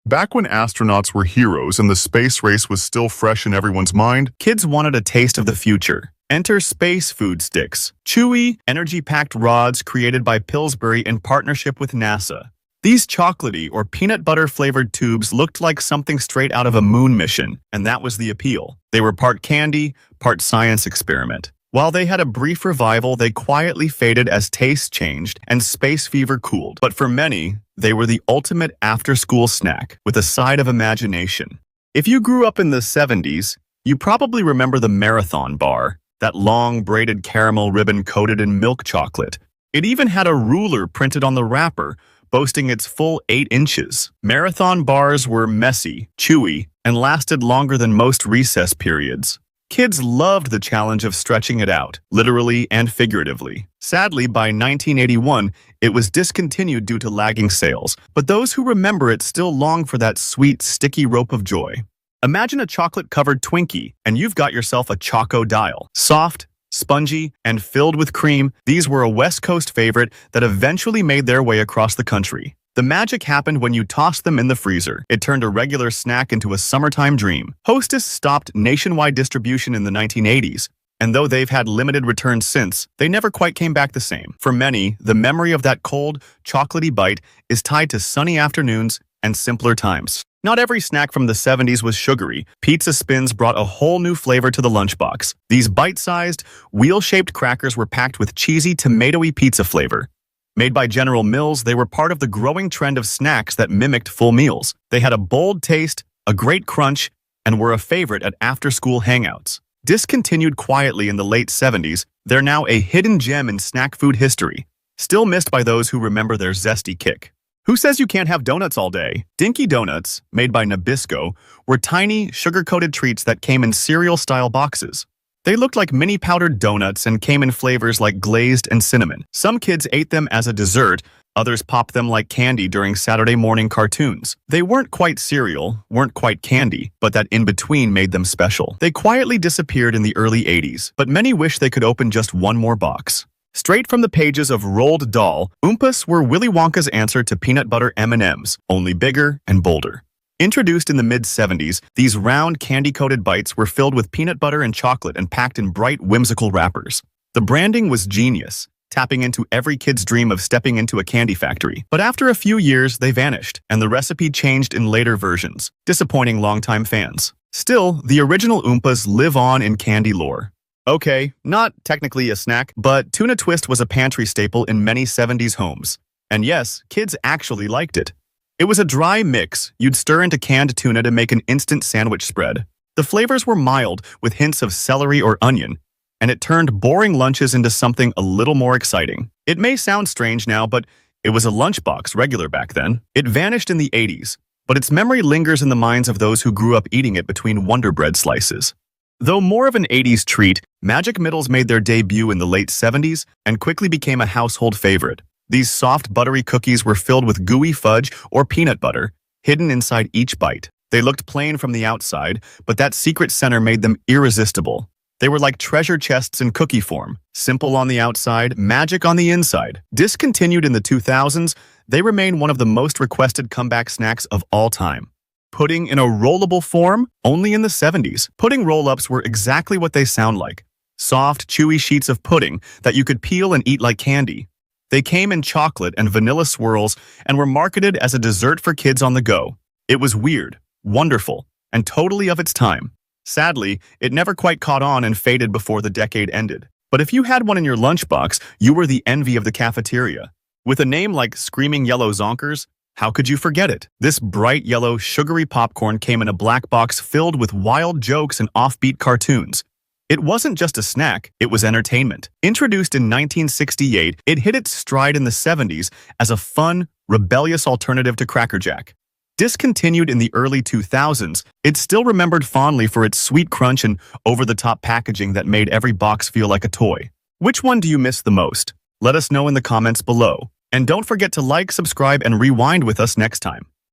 Back when astronauts were heroes and the space race was still fresh in everyone's mind, Kids wanted a taste of the future. Enter space food sticks, chewy, energy-packed rods created by Pillsbury in partnership with NASA. These chocolatey or peanut butter-flavored tubes looked like something straight out of a moon mission, and that was the appeal. They were part candy, part science experiment. While they had a brief revival, they quietly faded as tastes changed and space fever cooled. But for many, they were the ultimate after-school snack with a side of imagination. If you grew up in the 70s, you probably remember the Marathon bar, that long braided caramel ribbon coated in milk chocolate. It even had a ruler printed on the wrapper, boasting its full 8 inches. Marathon bars were messy, chewy, and lasted longer than most recess periods. Kids loved the challenge of stretching it out, literally and figuratively. Sadly, by 1981, it was discontinued due to lagging sales, but those who remember it still long for that sweet, sticky rope of joy. Imagine a chocolate-covered Twinkie, and you've got yourself a Choco Dial. Soft, spongy, and filled with cream, these were a West Coast favorite that eventually made their way across the country. The magic happened when you tossed them in the freezer. It turned a regular snack into a summertime dream. Hostess stopped nationwide distribution in the 1980s, and though they've had limited returns since, they never quite came back the same. For many, the memory of that cold, chocolatey bite is tied to sunny afternoons and simpler times. Not every snack from the 70s was sugary. Pizza spins brought a whole new flavor to the lunchbox. These bite-sized, wheel-shaped crackers were packed with cheesy, tomatoey pizza flavor. Made by General Mills, they were part of the growing trend of snacks that mimicked full meals. They had a bold taste, a great crunch, and were a favorite at after-school hangouts. Discontinued quietly in the late 70s, they're now a hidden gem in snack food history, still missed by those who remember their zesty kick. Who says you can't have donuts all day? Dinky Donuts, made by Nabisco, were tiny, sugar-coated treats that came in cereal-style boxes. They looked like mini powdered donuts and came in flavors like glazed and cinnamon. Some kids ate them as a dessert, others popped them like candy during Saturday morning cartoons. They weren't quite cereal, weren't quite candy, but that in-between made them special. They quietly disappeared in the early 80s, but many wish they could open just one more box. Straight from the pages of Roald Dahl, Oompas were Willy Wonka's answer to peanut butter M&Ms, only bigger and bolder. Introduced in the mid-70s, these round, candy-coated bites were filled with peanut butter and chocolate and packed in bright, whimsical wrappers. The branding was genius, tapping into every kid's dream of stepping into a candy factory. But after a few years, they vanished, and the recipe changed in later versions, disappointing longtime fans. Still, the original Oompas live on in candy lore. Okay, not technically a snack, but tuna twist was a pantry staple in many 70s homes. And yes, kids actually liked it. It was a dry mix you'd stir into canned tuna to make an instant sandwich spread. The flavors were mild, with hints of celery or onion, and it turned boring lunches into something a little more exciting. It may sound strange now, but it was a lunchbox regular back then. It vanished in the 80s, but its memory lingers in the minds of those who grew up eating it between Wonder Bread slices. Though more of an 80s treat, Magic Middles made their debut in the late 70s and quickly became a household favorite. These soft, buttery cookies were filled with gooey fudge or peanut butter, hidden inside each bite. They looked plain from the outside, but that secret center made them irresistible. They were like treasure chests in cookie form, simple on the outside, magic on the inside. Discontinued in the 2000s, they remain one of the most requested comeback snacks of all time. Pudding in a rollable form? Only in the 70s. Pudding roll-ups were exactly what they sound like. Soft, chewy sheets of pudding that you could peel and eat like candy. They came in chocolate and vanilla swirls and were marketed as a dessert for kids on the go. It was weird, wonderful, and totally of its time. Sadly, it never quite caught on and faded before the decade ended. But if you had one in your lunchbox, you were the envy of the cafeteria. With a name like Screaming Yellow Zonkers, how could you forget it? This bright yellow, sugary popcorn came in a black box filled with wild jokes and offbeat cartoons. It wasn't just a snack, it was entertainment. Introduced in 1968, it hit its stride in the 70s as a fun, rebellious alternative to Cracker Jack. Discontinued in the early 2000s, it's still remembered fondly for its sweet crunch and over-the-top packaging that made every box feel like a toy. Which one do you miss the most? Let us know in the comments below. And don't forget to like, subscribe, and rewind with us next time.